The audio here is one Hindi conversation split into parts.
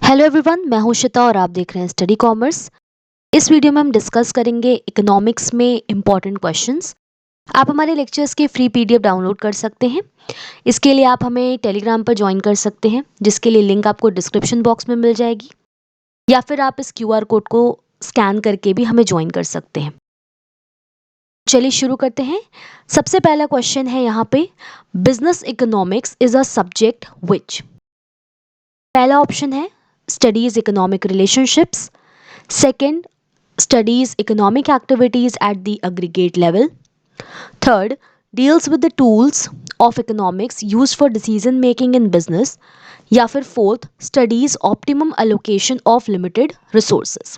हेलो एवरीवन, मैं हूं शिता और आप देख रहे हैं स्टडी कॉमर्स। इस वीडियो में हम डिस्कस करेंगे इकोनॉमिक्स में इंपॉर्टेंट क्वेश्चंस। आप हमारे लेक्चर्स के फ्री पीडीएफ डाउनलोड कर सकते हैं। इसके लिए आप हमें टेलीग्राम पर ज्वाइन कर सकते हैं, जिसके लिए लिंक आपको डिस्क्रिप्शन बॉक्स में मिल जाएगी, या फिर आप इस क्यूआर कोड को स्कैन करके भी हमें ज्वाइन कर सकते हैं। चलिए शुरू करते हैं। सबसे पहला क्वेश्चन है यहाँ पे, business economics is a subject which. पहला ऑप्शन है studies economic relationships, second studies economic activities at the aggregate level, third deals with the tools of economics used for decision making in business, या फिर fourth studies optimum allocation of limited resources।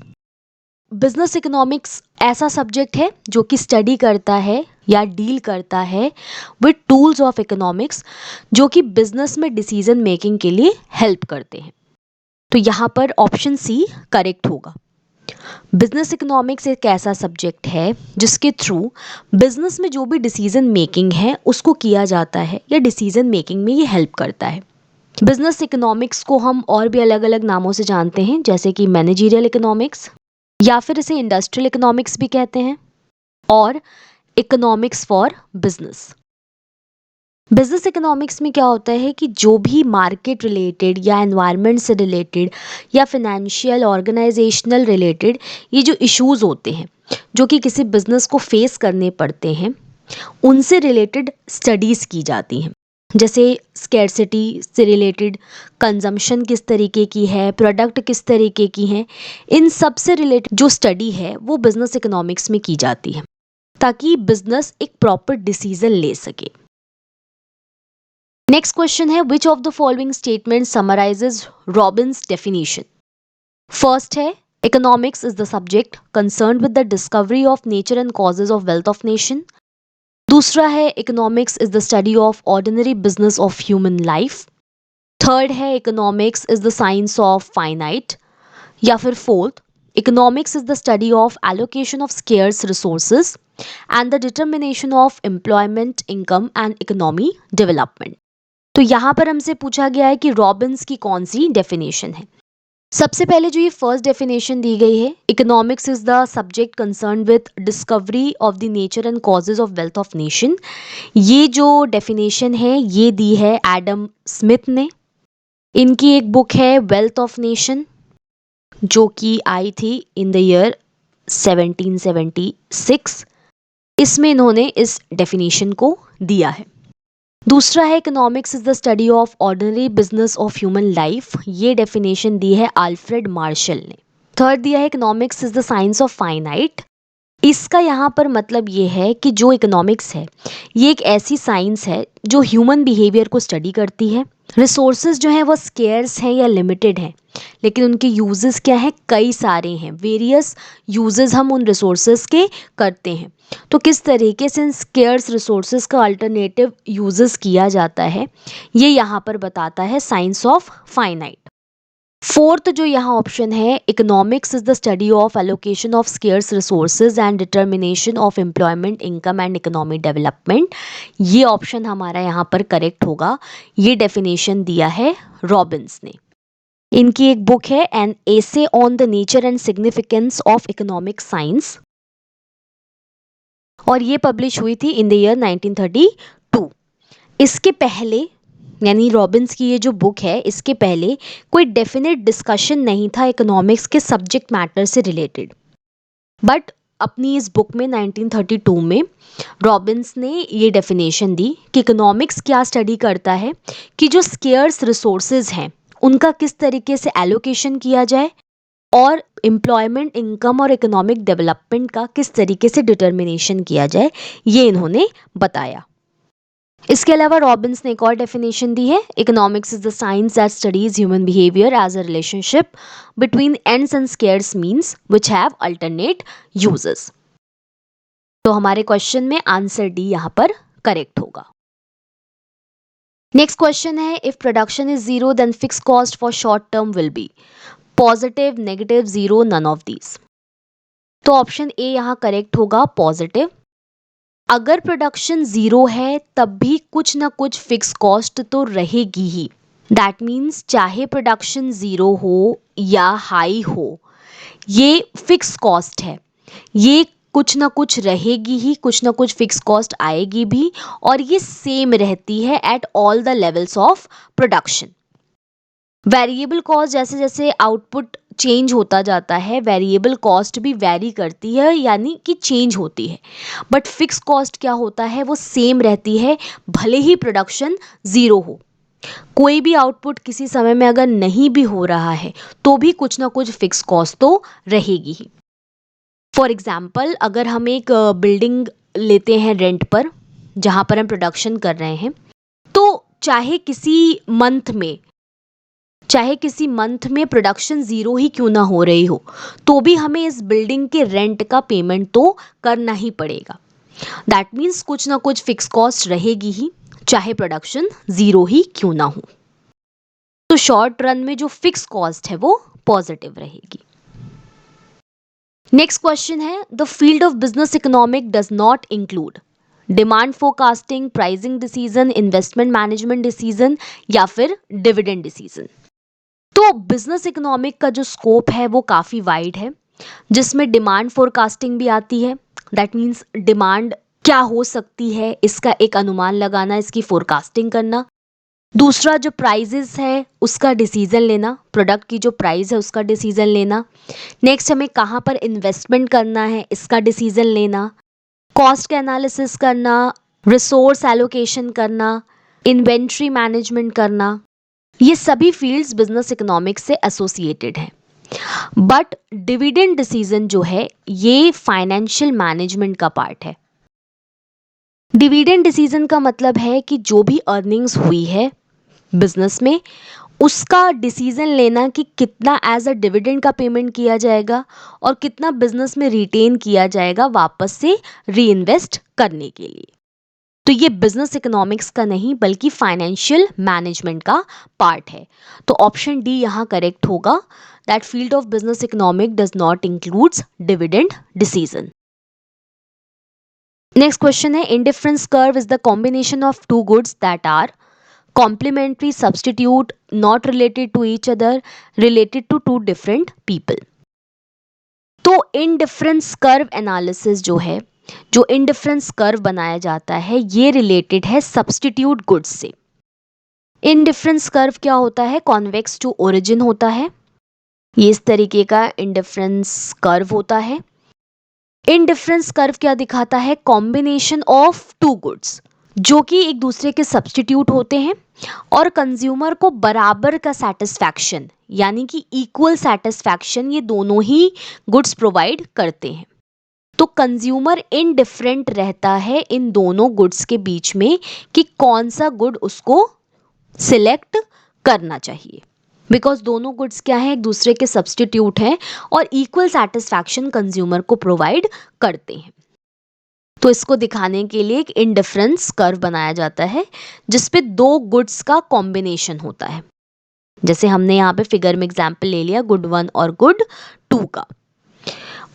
Business economics ऐसा सब्जेक्ट है जो कि स्टडी करता है या डील करता है विद टूल्स ऑफ इकोनॉमिक्स जो कि बिजनेस में डिसीजन मेकिंग के लिए हेल्प करते हैं। तो यहाँ पर ऑप्शन सी करेक्ट होगा। बिजनेस इकोनॉमिक्स एक ऐसा सब्जेक्ट है जिसके थ्रू बिजनेस में जो भी डिसीजन मेकिंग है उसको किया जाता है या डिसीजन मेकिंग में ये हेल्प करता है। बिजनेस इकोनॉमिक्स को हम और भी अलग अलग नामों से जानते हैं, जैसे कि मैनेजरियल इकोनॉमिक्स, या फिर इसे इंडस्ट्रियल इकोनॉमिक्स भी कहते हैं, और economics for business. Business economics में क्या होता है कि जो भी मार्केट रिलेटेड या एनवायरनमेंट से रिलेटेड या फिनेंशियल ऑर्गेनाइजेशनल रिलेटेड ये जो इश्यूज होते हैं जो कि किसी बिजनेस को फेस करने पड़ते हैं, उनसे रिलेटेड स्टडीज़ की जाती हैं। जैसे स्कैरसिटी से रिलेटेड, कंजम्पशन किस तरीके की है, प्रोडक्ट किस तरीके की हैं, इन सब से रिलेटेड जो स्टडी है वो बिजनेस इकोनॉमिक्स में की जाती है, ताकि बिजनेस एक प्रॉपर डिसीजन ले सके। नेक्स्ट क्वेश्चन है, which of the following statement summarises Robbins definition. First है, economics is the subject concern with the discovery of nature and causes of wealth of nation. दूसरा है, economics is the study of ordinary business of human life. Third है, economics is the science of finite. या फिर fourth, economics is the study of allocation of scarce resources and the determination of employment, income and economy development. तो यहाँ पर हमसे पूछा गया है कि रॉबिन्स की कौन सी डेफिनेशन है। सबसे पहले जो ये फर्स्ट डेफिनेशन दी गई है, economics is the subject concern with discovery of the nature and causes of wealth of nation. ये जो डेफिनेशन है ये दी है एडम स्मिथ ने। इनकी एक बुक है वेल्थ ऑफ नेशन, जो कि आई थी इन द ईयर 1776। इसमें इन्होंने इस डेफिनेशन को दिया है। दूसरा है, economics is the study of ordinary business of human life. ये डेफिनेशन दी है अल्फ्रेड मार्शल ने। थर्ड दिया है, economics is the science of finite. इसका यहाँ पर मतलब ये है कि जो इकोनॉमिक्स है ये एक ऐसी साइंस है जो ह्यूमन बिहेवियर को स्टडी करती है। रिसोर्सेज जो हैं वो स्केर्स हैं या लिमिटेड हैं, लेकिन उनके यूजेस क्या हैं, कई सारे हैं। वेरियस यूजेस हम उन रिसोर्सेज के करते हैं। तो किस तरीके से इन स्केर्स रिसोर्सेज का अल्टरनेटिव यूजेस किया जाता है, ये यहाँ पर बताता है साइंस ऑफ फाइनाइट। फोर्थ जो यहाँ ऑप्शन है, economics is the study of allocation of scarce resources and determination of employment, income and economic development. ये ऑप्शन हमारा यहाँ पर करेक्ट होगा। ये डेफिनेशन दिया है रॉबिन्स ने। इनकी एक बुक है an essay on the nature and significance of economic science, और ये पब्लिश हुई थी इन द ईयर 1932। इसके पहले, यानी रॉबिन्स की ये जो बुक है, इसके पहले कोई डेफिनेट डिस्कशन नहीं था इकोनॉमिक्स के सब्जेक्ट मैटर से रिलेटेड। बट अपनी इस बुक में 1932 में रॉबिन्स ने ये डेफिनेशन दी कि इकोनॉमिक्स क्या स्टडी करता है कि जो स्केर्स रिसोर्सेज हैं उनका किस तरीके से एलोकेशन किया जाए, और एम्प्लॉयमेंट, इनकम और इकोनॉमिक डेवलपमेंट का किस तरीके से डिटर्मिनेशन किया जाए, ये इन्होंने बताया। इसके अलावा रॉबिन्स ने एक और डेफिनेशन दी है, economics is the science that studies human behaviour as a relationship between ends and scarce means which have alternate uses. तो हमारे क्वेश्चन में आंसर डी यहाँ पर करेक्ट होगा। नेक्स्ट क्वेश्चन है, if production is zero then fix cost for short term will be positive, negative, zero, none of these. तो ऑप्शन ए यहाँ करेक्ट होगा, पॉजिटिव। अगर प्रोडक्शन जीरो है तब भी कुछ ना कुछ फिक्स कॉस्ट तो रहेगी ही। दैट मीन्स चाहे प्रोडक्शन ज़ीरो हो या हाई हो, ये फिक्स कॉस्ट है, ये कुछ ना कुछ रहेगी ही, कुछ ना कुछ फिक्स कॉस्ट आएगी भी, और ये सेम रहती है at all the levels of production. Variable cost जैसे जैसे आउटपुट चेंज होता जाता है, वेरिएबल कॉस्ट भी वेरी करती है, यानी कि चेंज होती है, बट फिक्स कॉस्ट क्या होता है, वो सेम रहती है, भले ही प्रोडक्शन ज़ीरो हो। कोई भी आउटपुट किसी समय में अगर नहीं भी हो रहा है तो भी कुछ ना कुछ फिक्स कॉस्ट तो रहेगी ही। फॉर एग्जाम्पल, अगर हम एक बिल्डिंग लेते हैं रेंट पर, जहाँ पर हम प्रोडक्शन कर रहे हैं, तो चाहे किसी मंथ में प्रोडक्शन ज़ीरो ही क्यों ना हो रही हो, तो भी हमें इस बिल्डिंग के रेंट का पेमेंट तो करना ही पड़ेगा। दैट मीन्स कुछ ना कुछ फिक्स कॉस्ट रहेगी ही, चाहे प्रोडक्शन ज़ीरो ही क्यों ना हो। तो शॉर्ट रन में जो फिक्स कॉस्ट है वो पॉजिटिव रहेगी। नेक्स्ट क्वेश्चन है, the field of business economic does not include demand forecasting, pricing decision, investment management decision या फिर डिविडेंड डिसीजन। तो बिजनेस इकोनॉमिक का जो स्कोप है वो काफ़ी वाइड है, जिसमें डिमांड फोरकास्टिंग भी आती है। दैट मीन्स डिमांड क्या हो सकती है इसका एक अनुमान लगाना, इसकी फोरकास्टिंग करना। दूसरा जो प्राइजेस है उसका डिसीजन लेना, प्रोडक्ट की जो प्राइस है उसका डिसीजन लेना। नेक्स्ट हमें कहाँ पर इन्वेस्टमेंट करना है इसका डिसीजन लेना, कॉस्ट का एनालिसिस करना, रिसोर्स एलोकेशन करना, इन्वेंट्री मैनेजमेंट करना। ये सभी फील्ड्स बिजनेस इकोनॉमिक्स से एसोसिएटेड हैं। बट डिविडेंड डिसीजन जो है ये फाइनेंशियल मैनेजमेंट का पार्ट है। डिविडेंड डिसीजन का मतलब है कि जो भी अर्निंग्स हुई है बिजनेस में, उसका डिसीजन लेना कि कितना एज अ डिविडेंड का पेमेंट किया जाएगा और कितना बिजनेस में रिटेन किया जाएगा वापस से री-इन्वेस्ट करने के लिए। तो ये बिजनेस इकोनॉमिक्स का नहीं बल्कि फाइनेंशियल मैनेजमेंट का पार्ट है। तो ऑप्शन डी यहाँ करेक्ट होगा, that field of business economic does not includes dividend decision. Next question है, indifference curve is the combination of two goods that are complementary, substitute, not related to each other, related to two different people। तो इंडिफरेंस कर्व एनालिसिस जो है, जो इंडिफरेंस कर्व बनाया जाता है, ये रिलेटेड है सब्स्टिट्यूट गुड्स से। इंडिफरेंस कर्व क्या होता है, कॉन्वेक्स टू ओरिजिन होता है, ये इस तरीके का इंडिफरेंस कर्व होता है। इंडिफरेंस कर्व क्या दिखाता है, कॉम्बिनेशन ऑफ टू गुड्स जो कि एक दूसरे के सब्स्टिट्यूट होते हैं और कंज्यूमर को बराबर का सेटिस्फैक्शन यानी कि इक्वल सेटिस्फैक्शन ये दोनों ही गुड्स प्रोवाइड करते हैं। तो कंज्यूमर इनडिफरेंट रहता है इन दोनों गुड्स के बीच में कि कौन सा गुड उसको सिलेक्ट करना चाहिए, बिकॉज दोनों गुड्स क्या है, एक दूसरे के सब्स्टिट्यूट हैं और इक्वल सेटिस्फैक्शन कंज्यूमर को प्रोवाइड करते हैं। तो इसको दिखाने के लिए एक इंडिफरेंस कर्व बनाया जाता है जिसपे दो गुड्स का कॉम्बिनेशन होता है। जैसे हमने यहाँ पे फिगर में एग्जाम्पल ले लिया गुड 1 और गुड 2 का,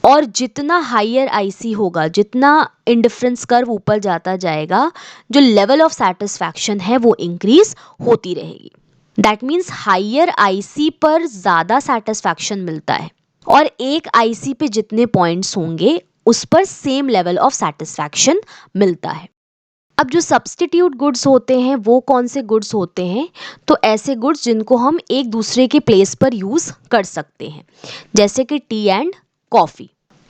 और जितना हायर आईसी होगा, जितना इंडिफरेंस कर्व ऊपर जाता जाएगा, जो लेवल ऑफ सेटिस्फैक्शन है वो इंक्रीज होती रहेगी। दैट मीन्स हायर आईसी पर ज़्यादा सेटिस्फैक्शन मिलता है और एक आईसी पे जितने पॉइंट्स होंगे उस पर सेम लेवल ऑफ सेटिस्फैक्शन मिलता है। अब जो सब्स्टिट्यूट गुड्स होते हैं वो कौन से गुड्स होते हैं, तो ऐसे गुड्स जिनको हम एक दूसरे के प्लेस पर यूज़ कर सकते हैं, जैसे कि T and coffee.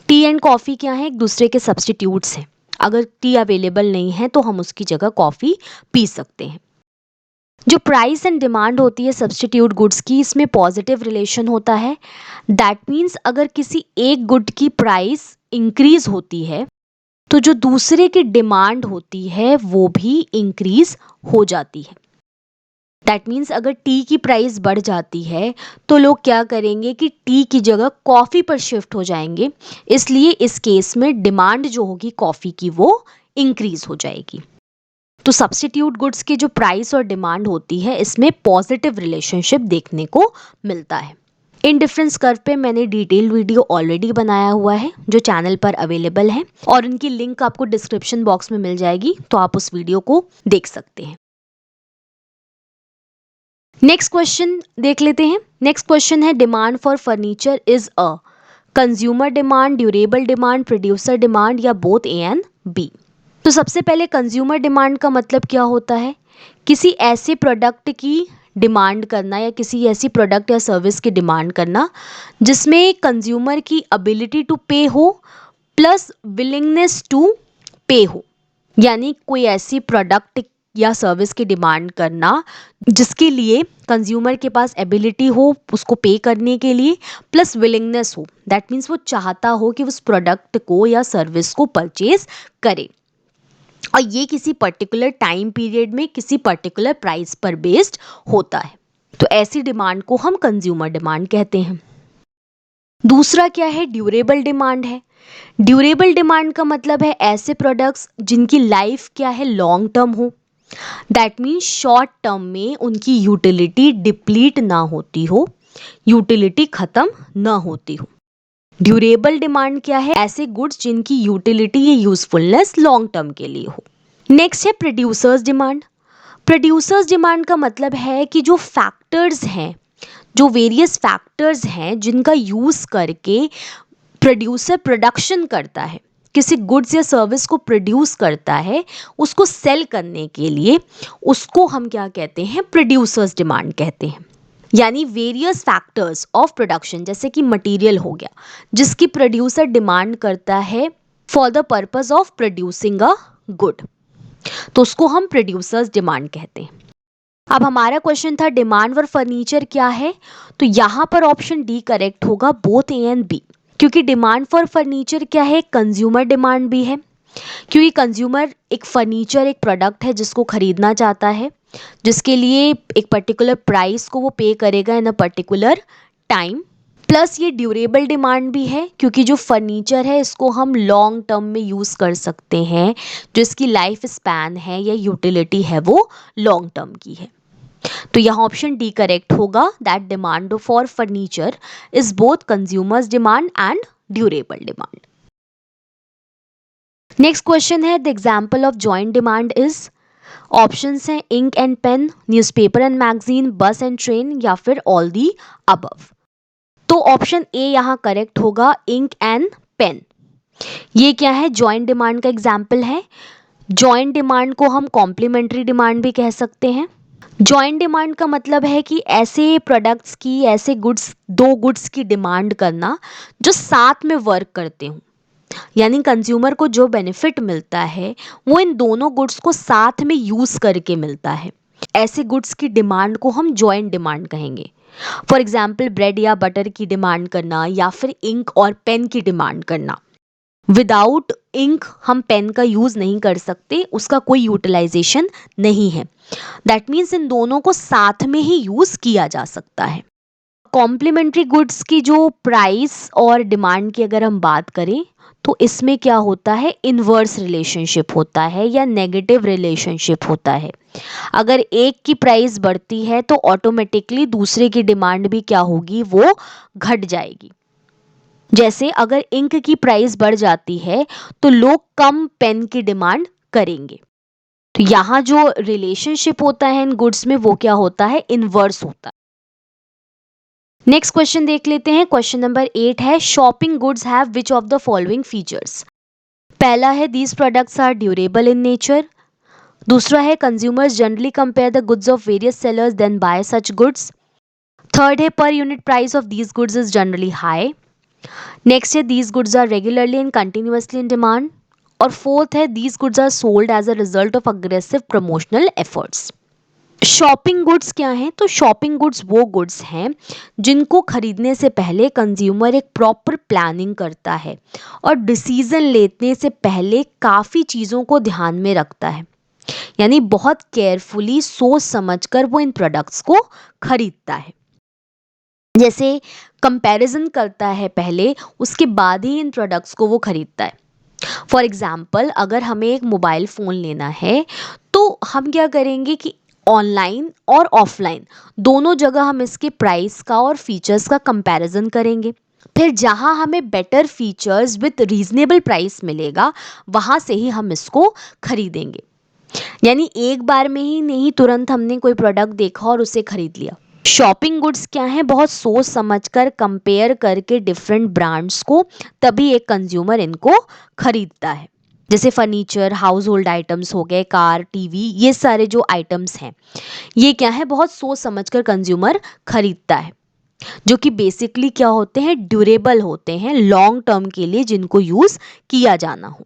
T and coffee क्या है, एक दूसरे के सब्स्टिट्यूट्स हैं। अगर टी अवेलेबल नहीं है तो हम उसकी जगह कॉफ़ी पी सकते हैं। जो प्राइस एंड डिमांड होती है सब्स्टिट्यूट गुड्स की, इसमें पॉजिटिव रिलेशन होता है। दैट मीन्स अगर किसी एक गुड की प्राइस इंक्रीज होती है तो जो दूसरे की डिमांड होती है वो भी इंक्रीज हो जाती है। दैट मीन्स अगर टी की प्राइस बढ़ जाती है तो लोग क्या करेंगे कि टी की जगह कॉफ़ी पर शिफ्ट हो जाएंगे, इसलिए इस केस में डिमांड जो होगी कॉफ़ी की वो इंक्रीज हो जाएगी। तो सब्स्टिट्यूट गुड्स की जो प्राइस और डिमांड होती है इसमें पॉजिटिव रिलेशनशिप देखने को मिलता है। इंडिफरेंस कर्व पे मैंने डिटेल्ड वीडियो ऑलरेडी बनाया हुआ है जो चैनल पर अवेलेबल है और इनकी लिंक आपको डिस्क्रिप्शन बॉक्स में मिल जाएगी, तो आप उस वीडियो को देख सकते हैं। नेक्स्ट क्वेश्चन देख लेते हैं। नेक्स्ट क्वेश्चन है demand for furniture is a consumer demand, durable demand, producer demand या बोथ ए एंड बी। तो सबसे पहले कंज्यूमर डिमांड का मतलब क्या होता है? किसी ऐसे प्रोडक्ट की डिमांड करना या किसी ऐसी प्रोडक्ट या सर्विस की डिमांड करना जिसमें कंज्यूमर की एबिलिटी टू पे हो प्लस विलिंगनेस टू पे हो। यानी कोई ऐसी प्रोडक्ट या सर्विस की डिमांड करना जिसके लिए कंज्यूमर के पास एबिलिटी हो उसको पे करने के लिए प्लस विलिंगनेस हो, दैट मीन्स वो चाहता हो कि उस प्रोडक्ट को या सर्विस को परचेज करे और ये किसी पर्टिकुलर टाइम पीरियड में किसी पर्टिकुलर प्राइस पर बेस्ड होता है। तो ऐसी डिमांड को हम कंज्यूमर डिमांड कहते हैं। दूसरा क्या है? ड्यूरेबल डिमांड है। ड्यूरेबल डिमांड का मतलब है ऐसे प्रोडक्ट्स जिनकी लाइफ क्या है, लॉन्ग टर्म हो, दैट मीन्स शॉर्ट टर्म में उनकी यूटिलिटी डिप्लीट ना होती हो, यूटिलिटी खत्म ना होती हो। ड्यूरेबल डिमांड क्या है? ऐसे गुड्स जिनकी यूटिलिटी या यूजफुलनेस लॉन्ग टर्म के लिए हो। नेक्स्ट है प्रोड्यूसर्स डिमांड। प्रोड्यूसर्स डिमांड का मतलब है कि जो फैक्टर्स हैं, जो वेरियस फैक्टर्स हैं जिनका यूज करके प्रोड्यूसर प्रोडक्शन करता है, किसी गुड्स या सर्विस को प्रोड्यूस करता है, उसको सेल करने के लिए, उसको हम क्या कहते हैं? प्रोड्यूसर्स डिमांड कहते हैं। यानी वेरियस फैक्टर्स ऑफ प्रोडक्शन, जैसे कि मटेरियल हो गया जिसकी प्रोड्यूसर डिमांड करता है for the purpose of producing a good, तो उसको हम प्रोड्यूसर्स डिमांड कहते हैं। अब हमारा क्वेश्चन था डिमांड फॉर फर्नीचर क्या है, तो यहाँ पर ऑप्शन डी करेक्ट होगा, बोथ ए एंड बी। क्योंकि डिमांड फॉर फर्नीचर क्या है? कंज्यूमर डिमांड भी है, क्योंकि कंज्यूमर एक फर्नीचर एक प्रोडक्ट है जिसको खरीदना चाहता है, जिसके लिए एक पर्टिकुलर प्राइस को वो पे करेगा इन अ पर्टिकुलर टाइम। प्लस ये ड्यूरेबल डिमांड भी है क्योंकि जो फर्नीचर है इसको हम लॉन्ग टर्म में यूज़ कर सकते हैं, जो इसकी लाइफ स्पैन है या यूटिलिटी है वो लॉन्ग टर्म की है। तो यहाँ ऑप्शन डी करेक्ट होगा, that demand for furniture is both consumers demand and durable demand. Next question है the example of joint demand is. Options हैं ink and pen, newspaper and magazine, bus and train या फिर ऑल दी अबव। तो ऑप्शन ए यहाँ करेक्ट होगा, इंक एंड पेन। ये क्या है? जॉइंट डिमांड का एग्जाम्पल है। जॉइंट डिमांड को हम कॉम्प्लीमेंट्री डिमांड भी कह सकते हैं। जॉइंट डिमांड का मतलब है कि ऐसे प्रोडक्ट्स की, ऐसे गुड्स, दो गुड्स की डिमांड करना जो साथ में वर्क करते हों, यानी कंज्यूमर को जो बेनिफिट मिलता है वो इन दोनों गुड्स को साथ में यूज़ करके मिलता है। ऐसे गुड्स की डिमांड को हम जॉइंट डिमांड कहेंगे। फॉर एग्जाम्पल ब्रेड या बटर की डिमांड करना या फिर इंक और पेन की डिमांड करना। विदाउट इंक हम पेन का यूज़ नहीं कर सकते, उसका कोई यूटिलाइजेशन नहीं है। दैट मीन्स इन दोनों को साथ में ही यूज़ किया जा सकता है। कॉम्प्लीमेंट्री गुड्स की जो प्राइस और डिमांड की अगर हम बात करें तो इसमें क्या होता है? इन्वर्स रिलेशनशिप होता है या नेगेटिव रिलेशनशिप होता है। अगर एक की प्राइस बढ़ती है तो ऑटोमेटिकली दूसरे की डिमांड भी क्या होगी? वो घट जाएगी। जैसे अगर इंक की प्राइस बढ़ जाती है तो लोग कम पेन की डिमांड करेंगे। तो यहाँ जो रिलेशनशिप होता है इन गुड्स में वो क्या होता है? इन्वर्स होता है। नेक्स्ट क्वेश्चन देख लेते हैं। क्वेश्चन नंबर 8 है shopping goods have which of the following features. पहला है these products are durable in nature. दूसरा है consumers generally compare the goods of various sellers then buy such goods. Third है per unit price of these goods is generally high. Next है these goods are regularly and continuously in demand. और फोर्थ है these goods are sold as a result of aggressive promotional efforts. Shopping goods क्या हैं? तो शॉपिंग गुड्स वो गुड्स हैं जिनको खरीदने से पहले कंज्यूमर एक प्रॉपर प्लानिंग करता है और डिसीजन लेने से पहले काफ़ी चीज़ों को ध्यान में रखता है, यानी बहुत केयरफुली सोच समझकर वो इन प्रोडक्ट्स को खरीदता है। जैसे कंपैरिजन करता है पहले, उसके बाद ही इन प्रोडक्ट्स को वो खरीदता है। फॉर एग्जाम्पल अगर हमें एक मोबाइल फ़ोन लेना है तो हम क्या करेंगे कि ऑनलाइन और ऑफलाइन दोनों जगह हम इसके प्राइस का और फीचर्स का कंपैरिजन करेंगे। फिर जहां हमें better features with reasonable price मिलेगा वहां से ही हम इसको खरीदेंगे। यानी एक बार में ही नहीं, तुरंत हमने कोई प्रोडक्ट देखा और उसे खरीद लिया। शॉपिंग गुड्स क्या है, बहुत सोच समझकर कंपेयर करके डिफरेंट ब्रांड्स को, तभी एक कंज्यूमर इनको खरीदता है। जैसे फर्नीचर, हाउस होल्ड आइटम्स हो गए, कार, टीवी, ये सारे जो आइटम्स हैं, ये क्या है, बहुत सोच समझकर कंज्यूमर खरीदता है, जो कि बेसिकली क्या होते हैं, ड्यूरेबल होते हैं, लॉन्ग टर्म के लिए जिनको यूज किया जाना हो।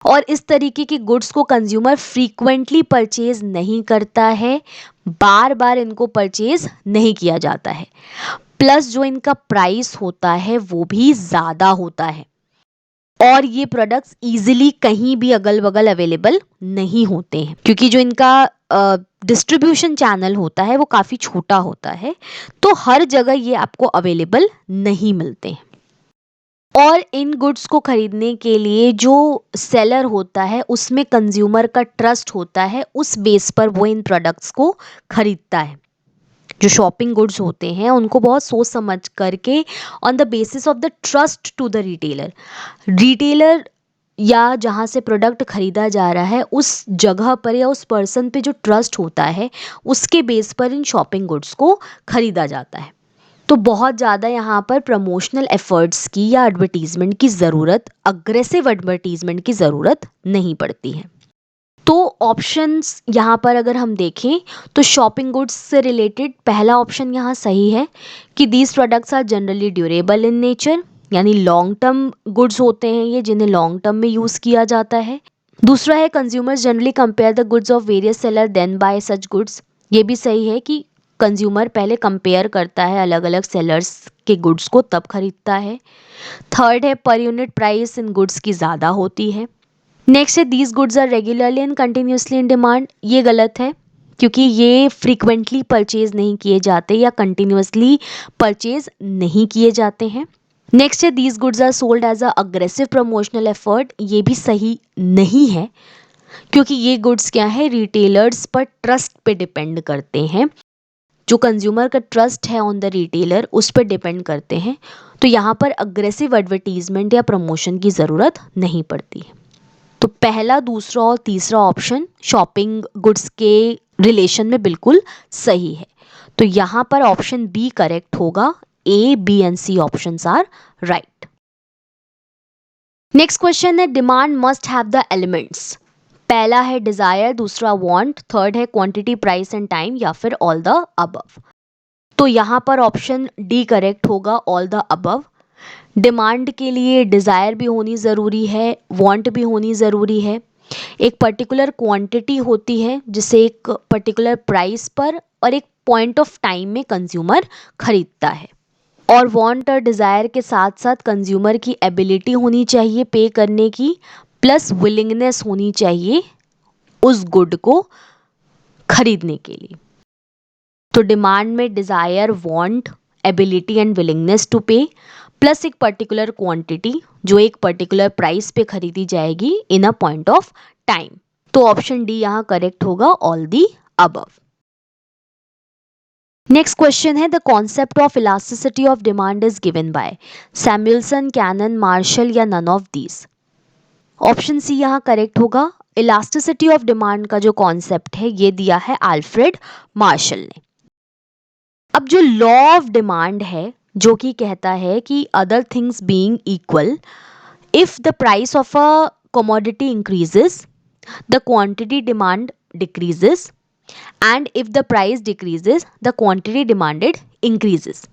और इस तरीके के गुड्स को कंज्यूमर फ्रीक्वेंटली परचेज नहीं करता है, बार बार इनको परचेज नहीं किया जाता है। प्लस जो इनका प्राइस होता है वो भी ज़्यादा होता है, और ये प्रोडक्ट्स इजीली कहीं भी अगल बगल अवेलेबल नहीं होते हैं, क्योंकि जो इनका डिस्ट्रीब्यूशन चैनल होता है वो काफ़ी छोटा होता है, तो हर जगह ये आपको अवेलेबल नहीं मिलते हैं। और इन गुड्स को खरीदने के लिए जो सेलर होता है उसमें कंज्यूमर का ट्रस्ट होता है, उस बेस पर वो इन प्रोडक्ट्स को खरीदता है। जो शॉपिंग गुड्स होते हैं उनको बहुत सोच समझ करके, on the basis of the trust to the retailer या जहाँ से प्रोडक्ट खरीदा जा रहा है उस जगह पर या उस पर्सन पे जो ट्रस्ट होता है, उसके बेस पर इन शॉपिंग गुड्स को खरीदा जाता है। तो बहुत ज़्यादा यहाँ पर प्रमोशनल एफर्ट्स की या एडवर्टीजमेंट की ज़रूरत, अग्रेसिव एडवर्टीजमेंट की ज़रूरत नहीं पड़ती है। तो ऑप्शंस यहाँ पर अगर हम देखें तो शॉपिंग गुड्स से रिलेटेड पहला ऑप्शन यहाँ सही है कि these products are generally durable in nature, यानी लॉन्ग टर्म गुड्स होते हैं ये, जिन्हें लॉन्ग टर्म में यूज़ किया जाता है। दूसरा है consumers generally compare the goods of various seller then buy such goods, ये भी सही है कि कंज्यूमर पहले कंपेयर करता है अलग अलग सेलर्स के गुड्स को, तब खरीदता है। थर्ड है per unit price in goods की ज़्यादा होती है। नेक्स्ट है these goods are regularly and continuously in demand, ये गलत है क्योंकि ये फ्रीक्वेंटली परचेज नहीं किए जाते या कंटिन्यूसली परचेज नहीं किए जाते हैं। नेक्स्ट है these goods are sold as a aggressive promotional effort, ये भी सही नहीं है क्योंकि ये गुड्स क्या है, रिटेलर्स पर ट्रस्ट पे डिपेंड करते हैं। जो कंज्यूमर का ट्रस्ट है ऑन द रिटेलर उस पर डिपेंड करते हैं, तो यहाँ पर अग्रेसिव एडवर्टीजमेंट या प्रमोशन की ज़रूरत नहीं पड़ती है। तो पहला, दूसरा और तीसरा ऑप्शन शॉपिंग गुड्स के रिलेशन में बिल्कुल सही है। तो यहाँ पर ऑप्शन बी करेक्ट होगा, A, B and C options are right. Next question है demand must have the elements. पहला है डिजायर, दूसरा वांट, थर्ड है क्वांटिटी, प्राइस एंड टाइम, या फिर ऑल द अबव। तो यहाँ पर ऑप्शन डी करेक्ट होगा, ऑल द अबव। डिमांड के लिए डिज़ायर भी होनी ज़रूरी है, वांट भी होनी ज़रूरी है, एक पर्टिकुलर क्वांटिटी होती है जिसे एक पर्टिकुलर प्राइस पर और एक पॉइंट ऑफ टाइम में कंज्यूमर खरीदता है। और वांट और डिज़ायर के साथ साथ कंज्यूमर की एबिलिटी होनी चाहिए पे करने की, प्लस विलिंगनेस होनी चाहिए उस गुड को खरीदने के लिए। तो डिमांड में desire, want, ability and willingness to pay, plus एक पर्टिकुलर क्वांटिटी जो एक पर्टिकुलर प्राइस पे खरीदी जाएगी in a point of time. तो ऑप्शन डी यहाँ करेक्ट होगा, all the above. Next question है the concept of elasticity of demand is given by Samuelson, Cannon, Marshall या none of these. Option C यहाँ करेक्ट होगा। इलास्टिसिटी ऑफ डिमांड का जो कॉन्सेप्ट है ये दिया है अल्फ्रेड मार्शल ने। अब जो लॉ ऑफ डिमांड है जो कि कहता है कि other things being equal, if the price of a commodity increases the quantity demand decreases and if the price decreases the quantity demanded increases।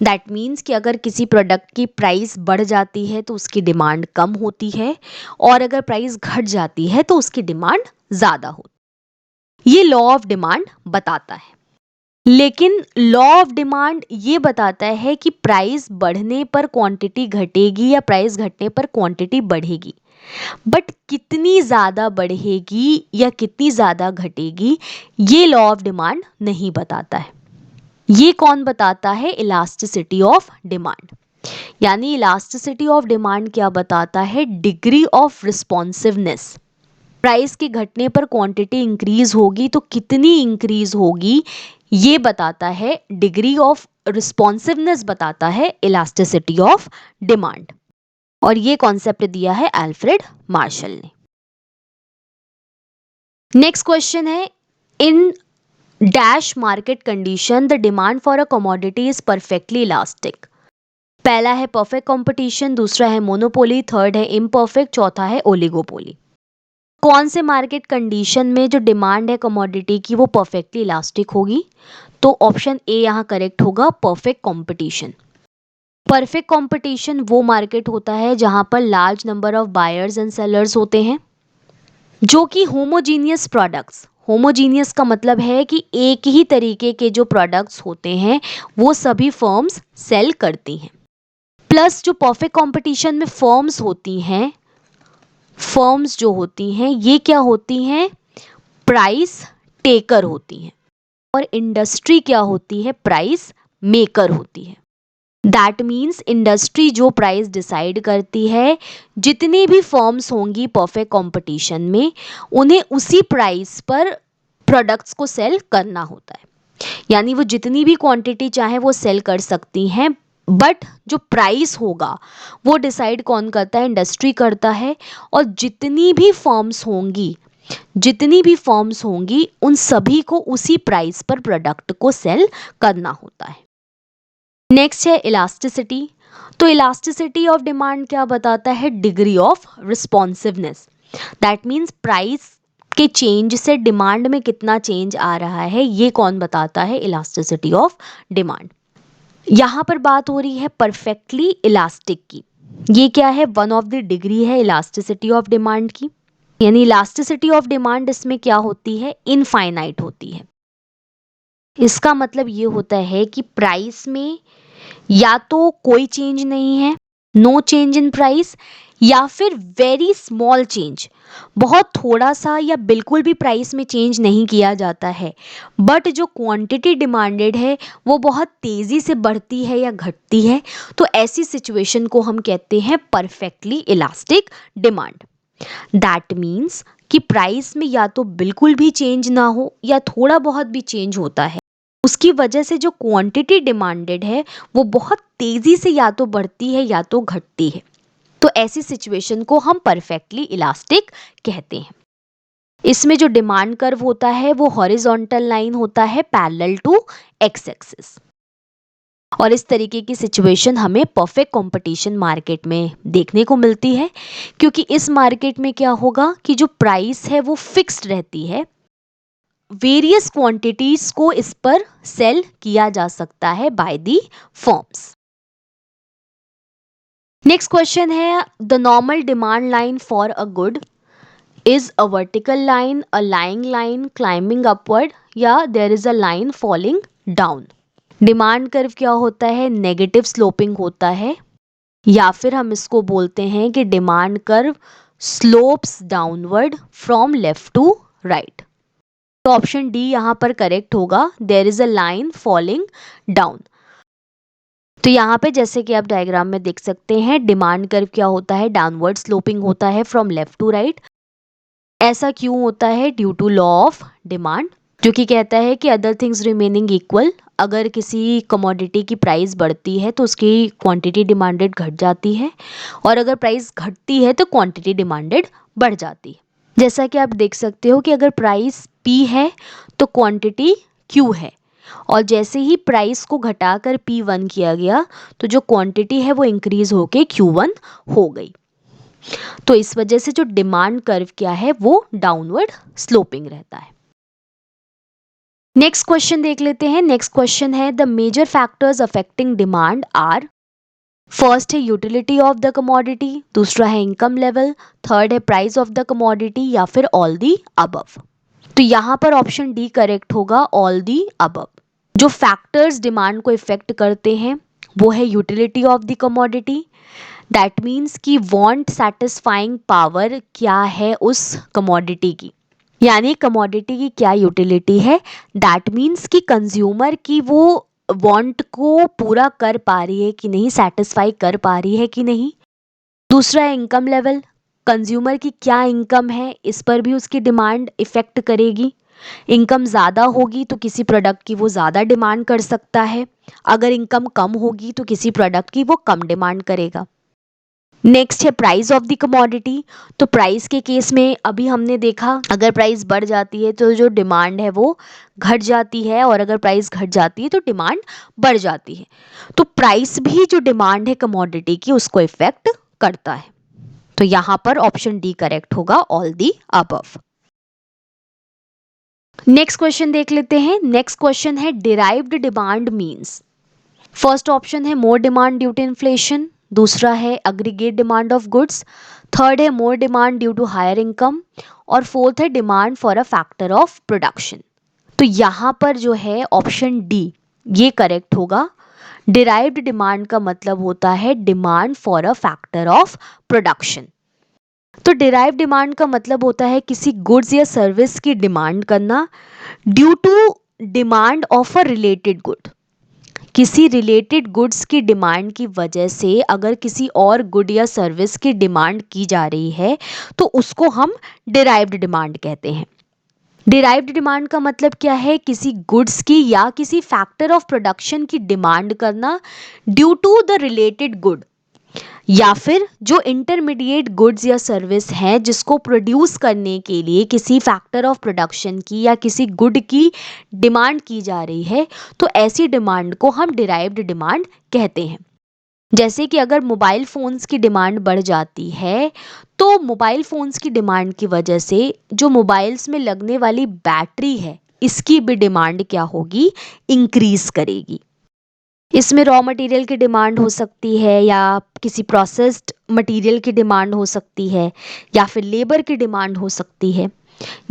That means कि अगर किसी प्रोडक्ट की प्राइस बढ़ जाती है तो उसकी डिमांड कम होती है, और अगर प्राइस घट जाती है तो उसकी डिमांड ज़्यादा होती है। ये लॉ ऑफ डिमांड बताता है। लेकिन लॉ ऑफ डिमांड ये बताता है कि प्राइस बढ़ने पर क्वांटिटी घटेगी या प्राइस घटने पर क्वांटिटी बढ़ेगी, बट कितनी ज़्यादा बढ़ेगी या कितनी ज़्यादा घटेगी ये लॉ ऑफ डिमांड नहीं बताता है। ये कौन बताता है? Elasticity of demand. यानी इलास्टिसिटी ऑफ डिमांड क्या बताता है? Degree of responsiveness. प्राइस के घटने पर क्वांटिटी इंक्रीज होगी तो कितनी इंक्रीज होगी ये बताता है, डिग्री ऑफ रिस्पॉन्सिवनेस बताता है इलास्टिसिटी ऑफ डिमांड। और ये कॉन्सेप्ट दिया है अल्फ्रेड मार्शल ने। नेक्स्ट क्वेश्चन है, in dash market condition the demand for a commodity is perfectly elastic. पहला है परफेक्ट कंपटीशन, दूसरा है मोनोपोली, थर्ड है इम्परफेक्ट, चौथा है ओलिगोपोली। कौन से मार्केट कंडीशन में जो डिमांड है कमोडिटी की वो परफेक्टली इलास्टिक होगी? तो ऑप्शन ए यहाँ करेक्ट होगा, परफेक्ट कंपटीशन। परफेक्ट कंपटीशन वो मार्केट होता है जहां पर large number of buyers and sellers होते हैं, जो कि होमोजीनियस प्रोडक्ट्स, होमोजीनियस का मतलब है कि एक ही तरीके के जो प्रोडक्ट्स होते हैं वो सभी फर्म्स सेल करती हैं। प्लस जो परफेक्ट कंपटीशन में फर्म्स होती हैं, फर्म्स जो होती हैं ये क्या होती हैं? प्राइस टेकर होती हैं। और इंडस्ट्री क्या होती है? प्राइस मेकर होती है। दैट मीन्स इंडस्ट्री जो प्राइस डिसाइड करती है, जितनी भी फर्म्स होंगी परफेक्ट कंपटीशन में, उन्हें उसी प्राइस पर प्रोडक्ट्स को सेल करना होता है। यानी वो जितनी भी क्वांटिटी चाहे वो सेल कर सकती हैं, बट जो प्राइस होगा वो डिसाइड कौन करता है? इंडस्ट्री करता है। और जितनी भी फर्म्स होंगी, जितनी भी फर्म्स होंगी उन सभी को उसी प्राइस पर प्रोडक्ट को सेल करना होता है। नेक्स्ट है इलास्टिसिटी। तो इलास्टिसिटी ऑफ डिमांड क्या बताता है? Degree of responsiveness. That means price के चेंज से डिमांड में कितना चेंज आ रहा है, ये कौन बताता है? Elasticity of demand. यहाँ पर बात हो रही है परफेक्टली इलास्टिक की। ये क्या है? वन ऑफ द डिग्री है इलास्टिसिटी ऑफ डिमांड की। यानी इलास्टिसिटी ऑफ डिमांड इसमें क्या होती है? इनफाइनाइट होती है। इसका मतलब ये होता है कि प्राइस में या तो कोई चेंज नहीं है, नो चेंज इन प्राइस, या फिर वेरी स्मॉल चेंज, बहुत थोड़ा सा या बिल्कुल भी प्राइस में चेंज नहीं किया जाता है, बट जो क्वांटिटी डिमांडेड है वो बहुत तेज़ी से बढ़ती है या घटती है। तो ऐसी सिचुएशन को हम कहते हैं perfectly elastic demand. That means कि प्राइस में या तो बिल्कुल भी चेंज ना हो या थोड़ा बहुत भी चेंज होता है, उसकी वजह से जो क्वांटिटी डिमांडेड है वो बहुत तेजी से या तो बढ़ती है या तो घटती है। तो ऐसी सिचुएशन को हम परफेक्टली इलास्टिक कहते हैं। इसमें जो डिमांड कर्व होता है वो हॉरिजॉन्टल लाइन होता है पैरेलल टू एक्स एक्सिस। और इस तरीके की सिचुएशन हमें परफेक्ट कंपटीशन मार्केट में देखने को मिलती है, क्योंकि इस मार्केट में क्या होगा कि जो प्राइस है वो फिक्स्ड रहती है, वेरियस क्वांटिटीज को इस पर सेल किया जा सकता है by the firms. Next question है, the normal demand line for a good is a vertical line, a lying line, climbing upward, या there is a line falling down. Demand curve क्या होता है? नेगेटिव स्लोपिंग होता है, या फिर हम इसको बोलते हैं कि demand curve slopes downward from left to right. तो ऑप्शन डी यहाँ पर करेक्ट होगा, there is a line falling down. तो यहाँ पे जैसे कि आप डायग्राम में देख सकते हैं, डिमांड कर्व क्या होता है? डाउनवर्ड स्लोपिंग होता है फ्रॉम लेफ्ट टू राइट। ऐसा क्यों होता है? Due to law of demand, जो कि कहता है कि अदर थिंग्स रिमेनिंग इक्वल, अगर किसी कमोडिटी की प्राइस बढ़ती है तो उसकी क्वांटिटी डिमांडेड घट जाती है, और अगर प्राइस घटती है तो क्वांटिटी डिमांडेड बढ़ जाती है। जैसा कि आप देख सकते हो कि अगर प्राइस P है तो क्वांटिटी Q है, और जैसे ही प्राइस को घटाकर P1 किया गया तो जो क्वांटिटी है वो इंक्रीज होके Q1 हो गई। तो इस वजह से जो डिमांड कर्व क्या है वो डाउनवर्ड स्लोपिंग रहता है। नेक्स्ट क्वेश्चन देख लेते हैं। नेक्स्ट क्वेश्चन है, the major factors affecting demand are. First है यूटिलिटी ऑफ द कमोडिटी, दूसरा है इनकम लेवल, थर्ड है प्राइस ऑफ द कमोडिटी, या फिर ऑल दी अबव। तो यहाँ पर ऑप्शन डी करेक्ट होगा, ऑल दी अबव। जो फैक्टर्स डिमांड को इफेक्ट करते हैं वो है utility of the commodity. That means कि वांट सेटिस्फाइंग पावर क्या है उस कमोडिटी की, यानी कमोडिटी की क्या यूटिलिटी है। दैट मीन्स कि कंज्यूमर की वो वांट को पूरा कर पा रही है कि नहीं, सेटिस्फाई कर पा रही है कि नहीं। दूसरा है इनकम लेवल, कंज्यूमर की क्या इनकम है, इस पर भी उसकी डिमांड इफेक्ट करेगी। इनकम ज़्यादा होगी तो किसी प्रोडक्ट की वो ज़्यादा डिमांड कर सकता है, अगर इनकम कम होगी तो किसी प्रोडक्ट की वो कम डिमांड करेगा। नेक्स्ट है प्राइस ऑफ द कमोडिटी। तो प्राइस के केस में अभी हमने देखा अगर प्राइस बढ़ जाती है तो जो डिमांड है वो घट जाती है, और अगर प्राइस घट जाती है तो डिमांड बढ़ जाती है। तो प्राइस भी जो डिमांड है कमोडिटी की उसको इफेक्ट करता है। तो यहां पर ऑप्शन डी करेक्ट होगा, all the above. Next question देख लेते हैं। नेक्स्ट क्वेश्चन है derived demand means. First option है more demand due to inflation, दूसरा है aggregate demand of goods, third है more demand due to higher income, और फोर्थ है demand for a factor of production. तो यहां पर जो है ऑप्शन डी ये करेक्ट होगा। डिराइव्ड डिमांड का मतलब होता है demand for a factor of production. तो डिराइव डिमांड का मतलब होता है किसी गुड्स या सर्विस की डिमांड करना due to demand of a related good. किसी रिलेटेड गुड्स की डिमांड की वजह से अगर किसी और गुड या सर्विस की डिमांड की जा रही है तो उसको हम डिराइव्ड डिमांड कहते हैं। डिराइव्ड डिमांड का मतलब क्या है, किसी गुड्स की या किसी फैक्टर ऑफ प्रोडक्शन की डिमांड करना due to the related good, या फिर जो इंटरमीडिएट गुड्स या सर्विस हैं जिसको प्रोड्यूस करने के लिए किसी फैक्टर ऑफ प्रोडक्शन की या किसी गुड की डिमांड की जा रही है, तो ऐसी डिमांड को हम डिराइव्ड डिमांड कहते हैं। जैसे कि अगर मोबाइल फ़ोन्स की डिमांड बढ़ जाती है तो मोबाइल फ़ोन्स की डिमांड की वजह से जो मोबाइल्स में लगने वाली बैटरी है इसकी भी डिमांड क्या होगी, इंक्रीज करेगी। इसमें रॉ मटेरियल की डिमांड हो सकती है, या किसी प्रोसेस्ड मटेरियल की डिमांड हो सकती है, या फिर लेबर की डिमांड हो सकती है।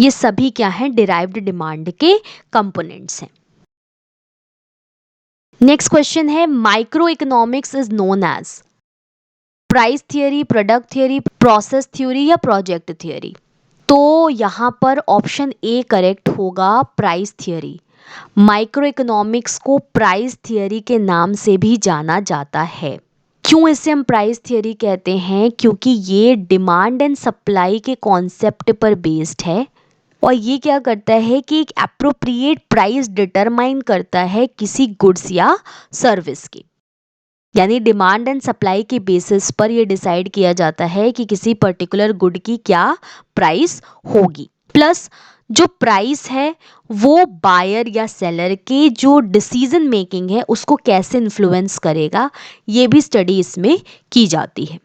ये सभी क्या हैं, डिराइव्ड डिमांड के कंपोनेंट्स हैं। नेक्स्ट क्वेश्चन है microeconomics is known as price theory, product theory, process theory या प्रोजेक्ट थियरी। तो यहाँ पर ऑप्शन ए करेक्ट होगा, प्राइस थियरी। माइक्रो इकोनॉमिक्स को प्राइस थियरी के नाम से भी जाना जाता है। क्यों इसे हम प्राइस थियरी कहते हैं, क्योंकि ये डिमांड एंड सप्लाई के कॉन्सेप्ट पर बेस्ड है, और ये क्या करता है कि एक एप्रोप्रिएट प्राइस डिटरमाइन करता है किसी गुड्स या सर्विस की। यानी डिमांड एंड सप्लाई के बेसिस पर यह डिसाइड किया जाता है कि किसी पर्टिकुलर गुड की क्या प्राइस होगी। प्लस जो प्राइस है वो बायर या सेलर के जो डिसीजन मेकिंग है उसको कैसे इन्फ्लुएंस करेगा, ये भी स्टडी इसमें की जाती है।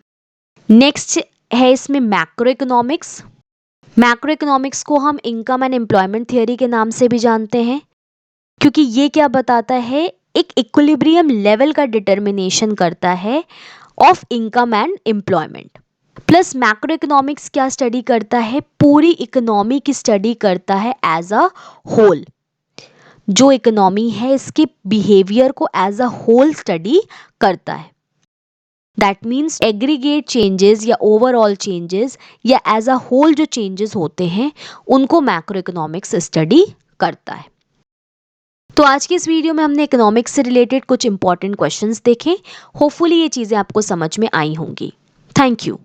नेक्स्ट है इसमें मैक्रो इकोनॉमिक्स। मैक्रो इकोनॉमिक्स को हम इनकम एंड एम्प्लॉयमेंट थियरी के नाम से भी जानते हैं, क्योंकि ये क्या बताता है, एक इक्विलिब्रियम लेवल का डिटर्मिनेशन करता है of income and employment. Plus macro economics क्या स्टडी करता है, पूरी इकोनॉमी की स्टडी करता है एज अ होल। जो इकोनॉमी है इसके बिहेवियर को एज अ होल स्टडी करता है। दैट मीन्स एग्रीगेट चेंजेस या ओवरऑल चेंजेस या एज अ होल जो चेंजेस होते हैं उनको मैक्रो इकोनॉमिक्स स्टडी करता है। तो आज की इस वीडियो में हमने इकोनॉमिक्स से रिलेटेड कुछ इंपॉर्टेंट क्वेश्चंस देखे। होपफुली ये चीज़ें आपको समझ में आई होंगी। Thank you.